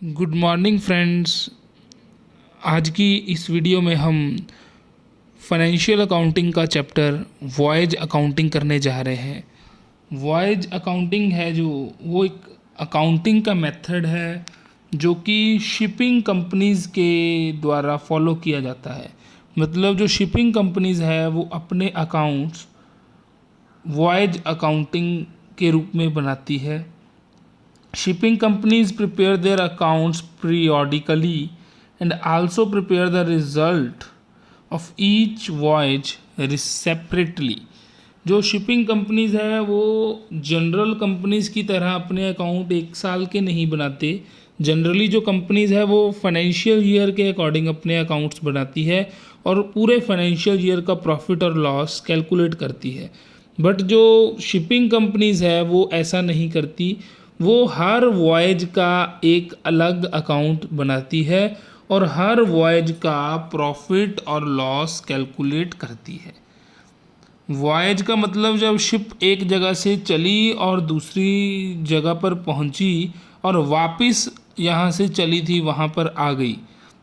Good morning friends. आज की इस वीडियो में हम फाइनेंशियल अकाउंटिंग का चैप्टर वॉयज अकाउंटिंग करने जा रहे हैं। वॉयज अकाउंटिंग है जो वो एक अकाउंटिंग का मेथड है जो कि शिपिंग कंपनीज़ के द्वारा फॉलो किया जाता है। मतलब जो शिपिंग कंपनीज़ है वो अपने अकाउंट्स वॉयज अकाउंटिंग के रूप में बनाती है। Shipping companies prepare their accounts periodically and also prepare the result of each voyage separately। जो शिपिंग कंपनीज़ है वो जनरल कंपनीज़ की तरह अपने अकाउंट एक साल के नहीं बनाते। जनरली जो कंपनीज़ है वो फाइनेंशियल ईयर के अकॉर्डिंग अपने अकाउंट्स बनाती है और पूरे फाइनेंशियल ईयर का प्रॉफिट और लॉस कैलकुलेट करती है। बट जो शिपिंग कंपनीज़ है वो ऐसा नहीं करती। वो हर वॉयज का एक अलग अकाउंट बनाती है और हर वॉयज का प्रॉफिट और लॉस कैलकुलेट करती है। वॉयज का मतलब जब शिप एक जगह से चली और दूसरी जगह पर पहुंची और वापस यहाँ से चली थी वहाँ पर आ गई,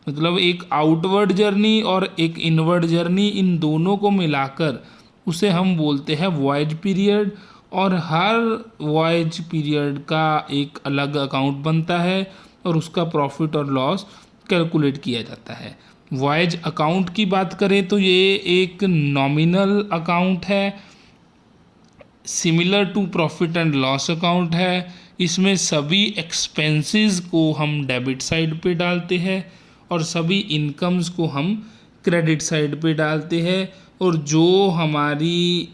मतलब एक आउटवर्ड जर्नी और एक इनवर्ड जर्नी, इन दोनों को मिलाकर उसे हम बोलते हैं वॉयज पीरियड। और हर वॉयज पीरियड का एक अलग अकाउंट बनता है और उसका प्रॉफिट और लॉस कैलकुलेट किया जाता है। वॉयज अकाउंट की बात करें तो ये एक नॉमिनल अकाउंट है, similar to profit and loss account है। इसमें सभी एक्सपेंसेस को हम डेबिट साइड पे डालते हैं और सभी इनकम्स को हम क्रेडिट साइड पे डालते हैं। और जो हमारी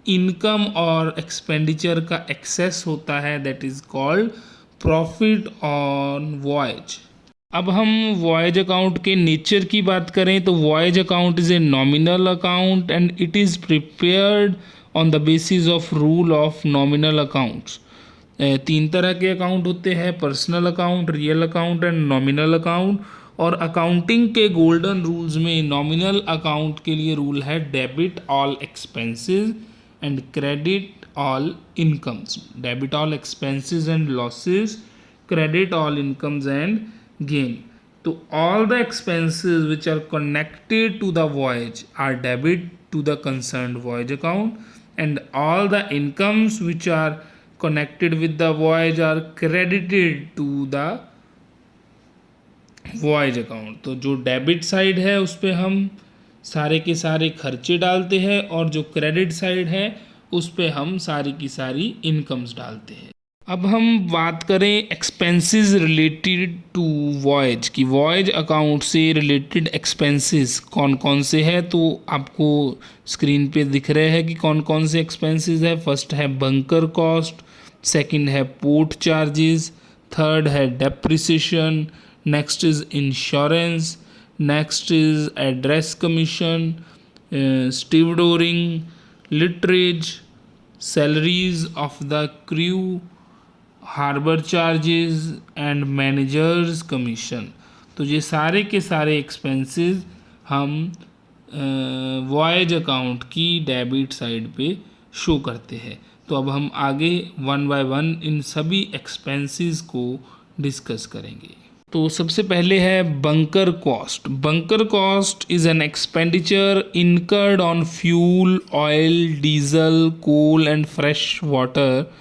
इनकम और एक्सपेंडिचर का एक्सेस होता है that is called profit on voyage. अब हम वॉयज अकाउंट के नेचर की बात करें तो voyage account is a nominal account and it is prepared on the basis of rule of nominal accounts. तीन तरह के अकाउंट होते हैं, personal account, real account and nominal account. और अकाउंटिंग के गोल्डन रूल्स में नॉमिनल अकाउंट के लिए रूल है debit all expenses and credit all incomes, debit all expenses and losses, credit all incomes and gain. So all the expenses which are connected to the voyage are debit to the concerned voyage account and all the incomes which are connected with the voyage are credited to the voyage account। तो जो debit side है उस पर हम सारे के सारे खर्चे डालते हैं और जो क्रेडिट साइड है उस पे हम सारी की सारी इनकम्स डालते हैं। अब हम बात करें एक्सपेंसेस रिलेटेड टू वॉयज की, वॉयज अकाउंट से रिलेटेड एक्सपेंसेस कौन कौन से हैं। तो आपको स्क्रीन पे दिख रहे हैं कि कौन कौन से एक्सपेंसेस है। फर्स्ट है बंकर कॉस्ट, सेकंड है पोर्ट चार्जेस, थर्ड है depreciation, next is insurance, next is address commission, stevedoring, lighterage, salaries of the crew, harbor charges and managers commission। तो ये सारे के सारे एक्सपेंसेस हम वॉयज अकाउंट की डेबिट साइड पे शो करते हैं। तो अब हम आगे वन बाय वन इन सभी एक्सपेंसेस को डिस्कस करेंगे। तो सबसे पहले है bunker cost. Bunker cost is an expenditure incurred on fuel, oil, diesel, coal and fresh water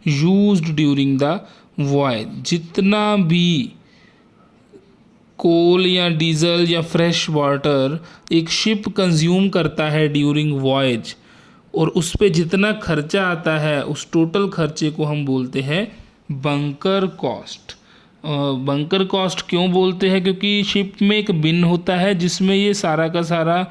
used during the voyage. जितना भी कोल या डीजल या फ्रेश वाटर एक शिप कंज्यूम करता है ड्यूरिंग वॉयज और उस पर जितना खर्चा आता है उस टोटल खर्चे को हम बोलते हैं बंकर कॉस्ट। बंकर कॉस्ट क्यों बोलते हैं? क्योंकि शिप में एक बिन होता है जिसमें ये सारा का सारा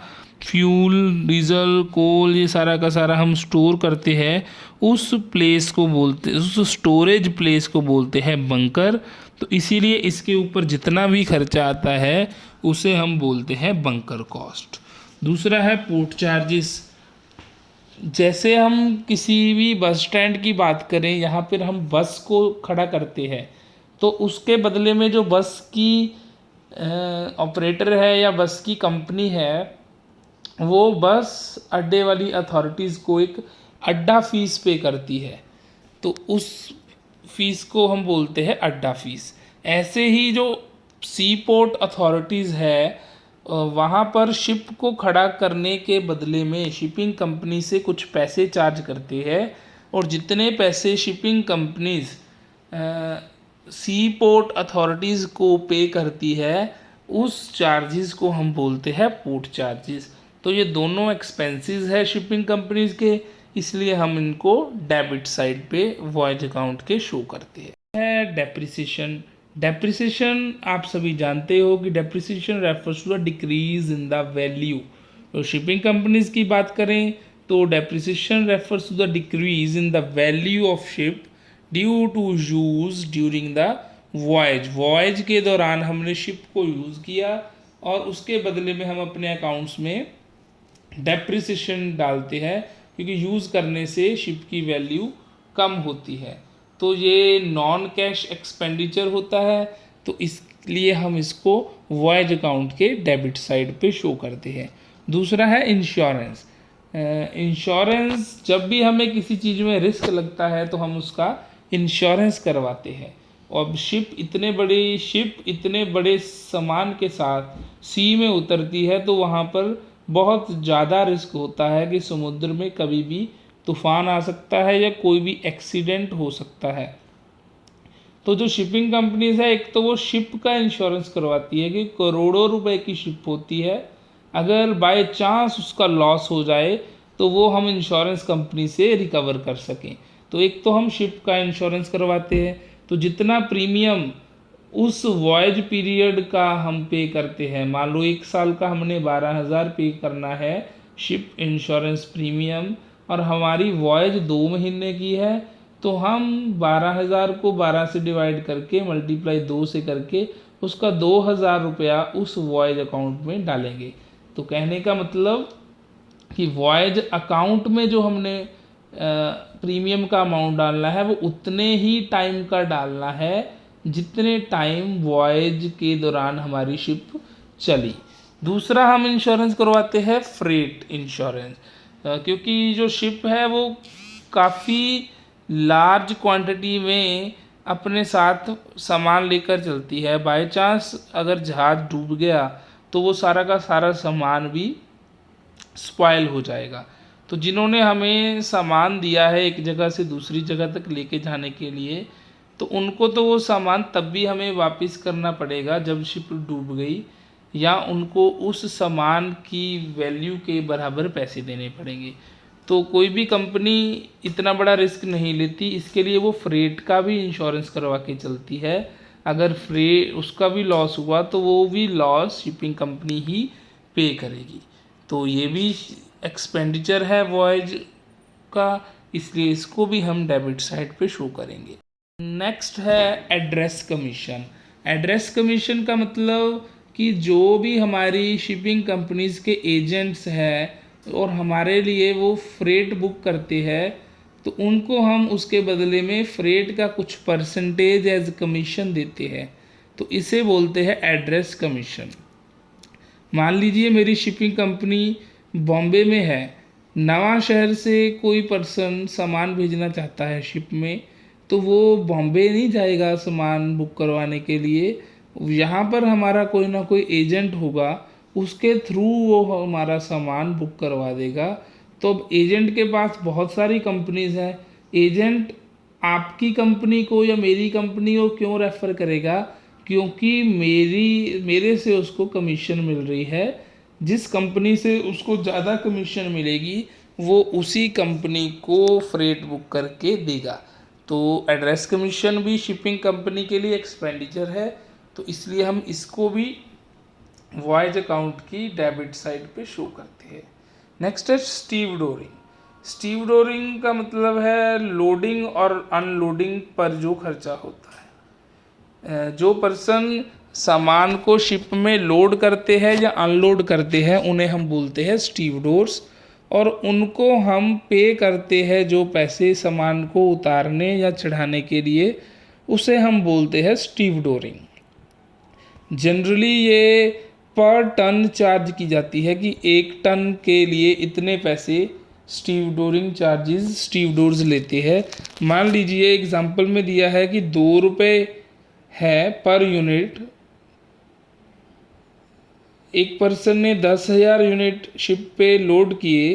फ्यूल, डीजल, कोल, ये सारा का सारा हम स्टोर करते हैं। उस प्लेस को बोलते, उस स्टोरेज प्लेस को बोलते हैं बंकर। तो इसीलिए इसके ऊपर जितना भी खर्चा आता है उसे हम बोलते हैं बंकर कॉस्ट। दूसरा है पोर्ट चार्जेस। जैसे हम किसी भी बस स्टैंड की बात करें, यहाँ पर हम बस को खड़ा करते हैं तो उसके बदले में जो बस की ऑपरेटर है या बस की कंपनी है वो बस अड्डे वाली अथॉरिटीज़ को एक अड्डा फ़ीस पे करती है। तो उस फीस को हम बोलते हैं अड्डा फीस। ऐसे ही जो सी पोर्ट अथॉरिटीज़ है वहाँ पर शिप को खड़ा करने के बदले में शिपिंग कंपनी से कुछ पैसे चार्ज करते हैं, और जितने पैसे शिपिंग कंपनीज सी पोर्ट अथॉरिटीज़ को पे करती है उस चार्जेस को हम बोलते हैं पोर्ट चार्जेस। तो ये दोनों एक्सपेंसेस है शिपिंग कंपनीज के, इसलिए हम इनको डेबिट साइड पे वॉयज अकाउंट के शो करते हैं। डेप्रिसिएशन। डेप्रिसिएशन आप सभी जानते हो कि depreciation refers to the decrease in the value. तो शिपिंग कंपनीज की बात करें तो depreciation refers to the decrease in the value of ship due to use during the voyage. Voyage के दौरान हमने शिप को यूज़ किया और उसके बदले में हम अपने अकाउंट्स में डेप्रिसिएशन डालते हैं, क्योंकि यूज़ करने से शिप की वैल्यू कम होती है। तो ये नॉन कैश एक्सपेंडिचर होता है, तो इसलिए हम इसको वॉयज अकाउंट के डेबिट साइड पे शो करते हैं। दूसरा है इंश्योरेंस। इंश्योरेंस, जब भी हमें किसी चीज़ में रिस्क लगता है तो हम उसका इंश्योरेंस करवाते हैं। और शिप इतने बड़े सामान के साथ सी में उतरती है, तो वहाँ पर बहुत ज़्यादा रिस्क होता है कि समुद्र में कभी भी तूफान आ सकता है या कोई भी एक्सीडेंट हो सकता है। तो जो शिपिंग कंपनीज है, एक तो वो शिप का इंश्योरेंस करवाती है कि करोड़ों रुपए की शिप होती है, अगर बाय चांस उसका लॉस हो जाए तो वो हम इंश्योरेंस कंपनी से रिकवर कर सकें। तो एक तो हम शिप का इंश्योरेंस करवाते हैं, तो जितना प्रीमियम उस वॉयज पीरियड का हम पे करते हैं, मान लो 1 साल का हमने 12,000 पे करना है शिप इंश्योरेंस प्रीमियम, और हमारी वॉयज 2 महीने की है, तो हम 12,000 को 12 से डिवाइड करके मल्टीप्लाई 2 से करके उसका 2,000 रुपया उस वॉयज अकाउंट में डालेंगे। तो कहने का मतलब कि वॉयज अकाउंट में जो हमने प्रीमियम का अमाउंट डालना है वो उतने ही टाइम का डालना है जितने टाइम वॉयज के दौरान हमारी शिप चली। दूसरा हम इंश्योरेंस करवाते हैं फ्रेट इंश्योरेंस, क्योंकि जो शिप है वो काफ़ी लार्ज क्वांटिटी में अपने साथ सामान लेकर चलती है। बाय चांस अगर जहाज़ डूब गया तो वो सारा का सारा सामान भी स्पॉइल हो जाएगा। तो जिन्होंने हमें सामान दिया है एक जगह से दूसरी जगह तक लेके जाने के लिए, तो उनको तो वो सामान तब भी हमें वापस करना पड़ेगा जब शिप डूब गई, या उनको उस सामान की वैल्यू के बराबर पैसे देने पड़ेंगे। तो कोई भी कंपनी इतना बड़ा रिस्क नहीं लेती, इसके लिए वो फ्रेट का भी इंश्योरेंस करवा के चलती है। अगर उसका भी लॉस हुआ तो वो भी लॉस शिपिंग कंपनी ही पे करेगी। तो ये भी एक्सपेंडिचर है वॉयज का, इसलिए इसको भी हम डेबिट साइड पे शो करेंगे। नेक्स्ट है एड्रेस कमीशन। एड्रेस कमीशन का मतलब कि जो भी हमारी शिपिंग कंपनीज के एजेंट्स हैं और हमारे लिए वो फ्रेट बुक करते हैं, तो उनको हम उसके बदले में फ्रेट का कुछ परसेंटेज एज कमीशन देते हैं, तो इसे बोलते हैं एड्रेस कमीशन। मान लीजिए मेरी शिपिंग कंपनी बॉम्बे में है, नवा शहर से कोई पर्सन सामान भेजना चाहता है शिप में, तो वो बॉम्बे नहीं जाएगा सामान बुक करवाने के लिए, यहाँ पर हमारा कोई ना कोई एजेंट होगा, उसके थ्रू वो हमारा सामान बुक करवा देगा। तो अब एजेंट के पास बहुत सारी कंपनीज हैं, एजेंट आपकी कंपनी को या मेरी कंपनी को क्यों रेफ़र करेगा, क्योंकि मेरे से उसको कमीशन मिल रही है। जिस कंपनी से उसको ज़्यादा कमीशन मिलेगी वो उसी कंपनी को फ्रेट बुक करके देगा। तो एड्रेस कमीशन भी शिपिंग कंपनी के लिए एक्सपेंडिचर है, तो इसलिए हम इसको भी वॉयज अकाउंट की डेबिट साइड पे शो करते हैं। नेक्स्ट है स्टीवडोरिंग। स्टीवडोरिंग का मतलब है लोडिंग और अनलोडिंग पर जो खर्चा होता है। जो पर्सन सामान को शिप में लोड करते हैं या अनलोड करते हैं उन्हें हम बोलते हैं स्टीवडोर्स, और उनको हम पे करते हैं जो पैसे सामान को उतारने या चढ़ाने के लिए, उसे हम बोलते हैं स्टीवडोरिंग। जनरली ये पर टन चार्ज की जाती है कि 1 टन के लिए इतने पैसे स्टीवडोरिंग चार्जेस स्टीवडोर्स लेते हैं। मान लीजिए एग्जांपल में दिया है कि 2 रुपये है पर यूनिट, एक पर्सन ने 10,000 यूनिट शिप पे लोड किए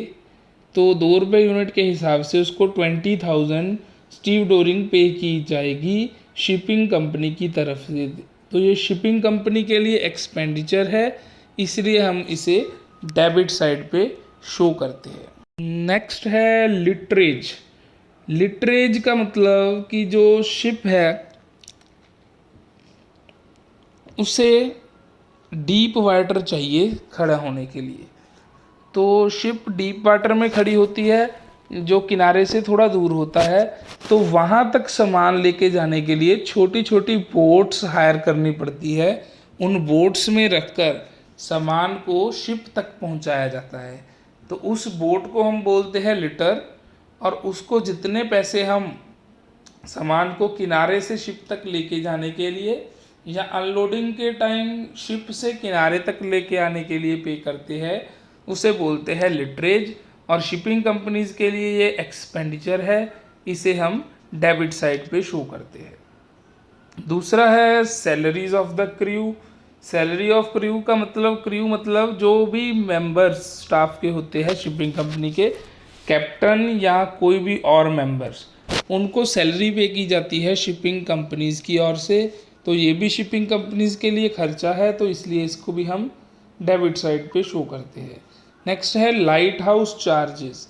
तो 2 रुपये यूनिट के हिसाब से उसको 20,000 स्टीव डोरिंग पे की जाएगी शिपिंग कंपनी की तरफ से। तो ये शिपिंग कंपनी के लिए एक्सपेंडिचर है, इसलिए हम इसे डेबिट साइड पे शो करते हैं। नेक्स्ट है लिटरेज। लिटरेज का मतलब कि जो शिप है उसे डीप वाटर चाहिए खड़ा होने के लिए। तो शिप डीप वाटर में खड़ी होती है जो किनारे से थोड़ा दूर होता है, तो वहाँ तक सामान लेके जाने के लिए छोटी छोटी बोट्स हायर करनी पड़ती है। उन बोट्स में रखकर सामान को शिप तक पहुँचाया जाता है। तो उस बोट को हम बोलते हैं लिटर, और उसको जितने पैसे हम सामान को किनारे से शिप तक लेके जाने के लिए या अनलोडिंग के टाइम शिप से किनारे तक लेके आने के लिए पे करते हैं, उसे बोलते हैं लिटरेज। और शिपिंग कंपनीज के लिए ये एक्सपेंडिचर है, इसे हम डेबिट साइड पे शो करते हैं। दूसरा है salaries of the crew. Salary of crew का मतलब, क्रू मतलब जो भी मेंबर्स स्टाफ के होते हैं शिपिंग कंपनी के, कैप्टन या कोई भी और मेंबर्स, उनको सैलरी पे की जाती है शिपिंग कंपनीज की ओर से। तो ये भी शिपिंग कंपनीज के लिए खर्चा है, तो इसलिए इसको भी हम डेबिट साइड पे शो करते हैं। नेक्स्ट है lighthouse charges.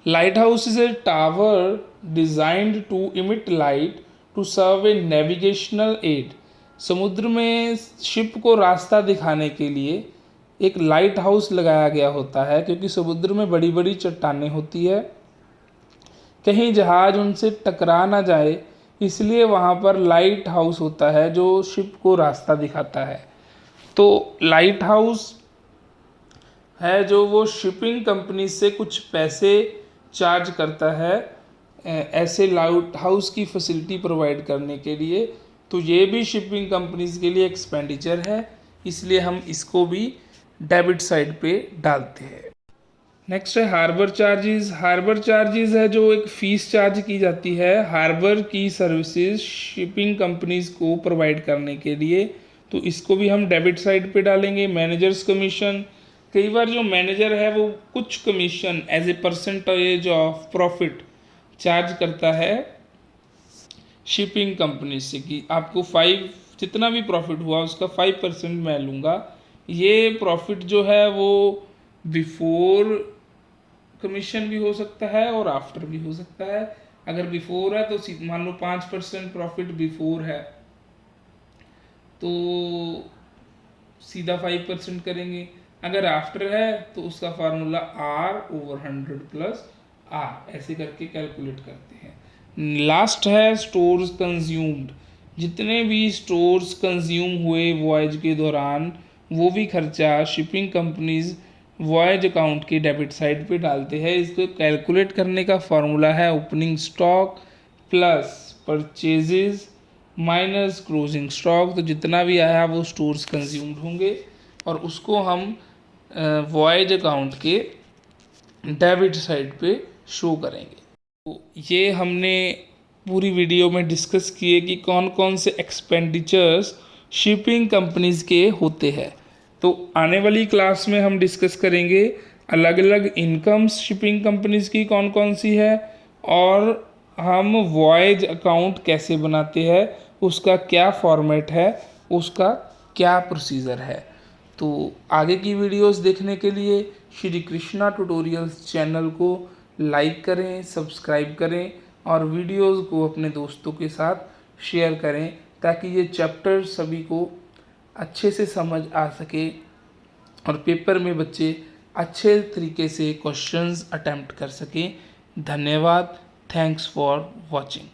Lighthouse is a tower designed to emit light to serve a navigational aid. समुद्र में शिप को रास्ता दिखाने के लिए एक लाइट हाउस लगाया गया होता है, क्योंकि समुद्र में बड़ी बड़ी चट्टानें होती है, कहीं जहाज उनसे टकरा ना जाए, इसलिए वहाँ पर लाइट हाउस होता है जो शिप को रास्ता दिखाता है। तो लाइट हाउस है जो वो शिपिंग कंपनी से कुछ पैसे चार्ज करता है ऐसे लाइट हाउस की फैसिलिटी प्रोवाइड करने के लिए। तो ये भी शिपिंग कंपनीज के लिए एक्सपेंडिचर है, इसलिए हम इसको भी डेबिट साइड पे डालते हैं। नेक्स्ट है हार्बर चार्जेस। हार्बर चार्जेस है जो एक फ़ीस चार्ज की जाती है हार्बर की सर्विसेज शिपिंग कंपनीज को प्रोवाइड करने के लिए, तो इसको भी हम डेबिट साइड पे डालेंगे। मैनेजर्स कमीशन, कई बार जो मैनेजर है वो कुछ commission as a percentage of profit charge करता है शिपिंग कंपनी से, कि आपको 5 जितना भी प्रॉफिट हुआ उसका 5% मैं लूँगा। ये प्रॉफिट जो है वो बिफोर कमीशन भी हो सकता है और आफ्टर भी हो सकता है। अगर बिफोर है तो मान लो 5% प्रॉफिट बिफोर है तो सीधा 5% करेंगे। अगर आफ्टर है तो उसका फार्मूला R/100 प्लस R ऐसे करके कैलकुलेट करते हैं। लास्ट है स्टोर्स कंज्यूम्ड। जितने भी स्टोर्स कंज्यूम हुए वॉयज के दौरान, वो भी खर्चा शिपिंग कंपनीज वॉयज अकाउंट के डेबिट साइड पे डालते हैं। इसको कैलकुलेट करने का फार्मूला है opening stock plus purchases minus closing stock. तो जितना भी आया वो स्टोर्स कंज्यूम्ड होंगे और उसको हम वॉयज अकाउंट के डेबिट साइड पे शो करेंगे। तो ये हमने पूरी वीडियो में डिस्कस किए कि कौन कौन से एक्सपेंडिचर्स शिपिंग कंपनीज के होते हैं। तो आने वाली क्लास में हम डिस्कस करेंगे अलग अलग इनकम्स शिपिंग कंपनीज की कौन कौन सी है, और हम वॉयज अकाउंट कैसे बनाते हैं, उसका क्या फॉर्मेट है, उसका क्या प्रोसीजर है। तो आगे की वीडियोस देखने के लिए श्री कृष्णा ट्यूटोरियल्स चैनल को लाइक करें, सब्सक्राइब करें और वीडियोस को अपने दोस्तों के साथ शेयर करें, ताकि ये चैप्टर सभी को अच्छे से समझ आ सके और पेपर में बच्चे अच्छे तरीके से क्वेश्चंस अटेम्प्ट कर सकें। धन्यवाद। Thanks for watching.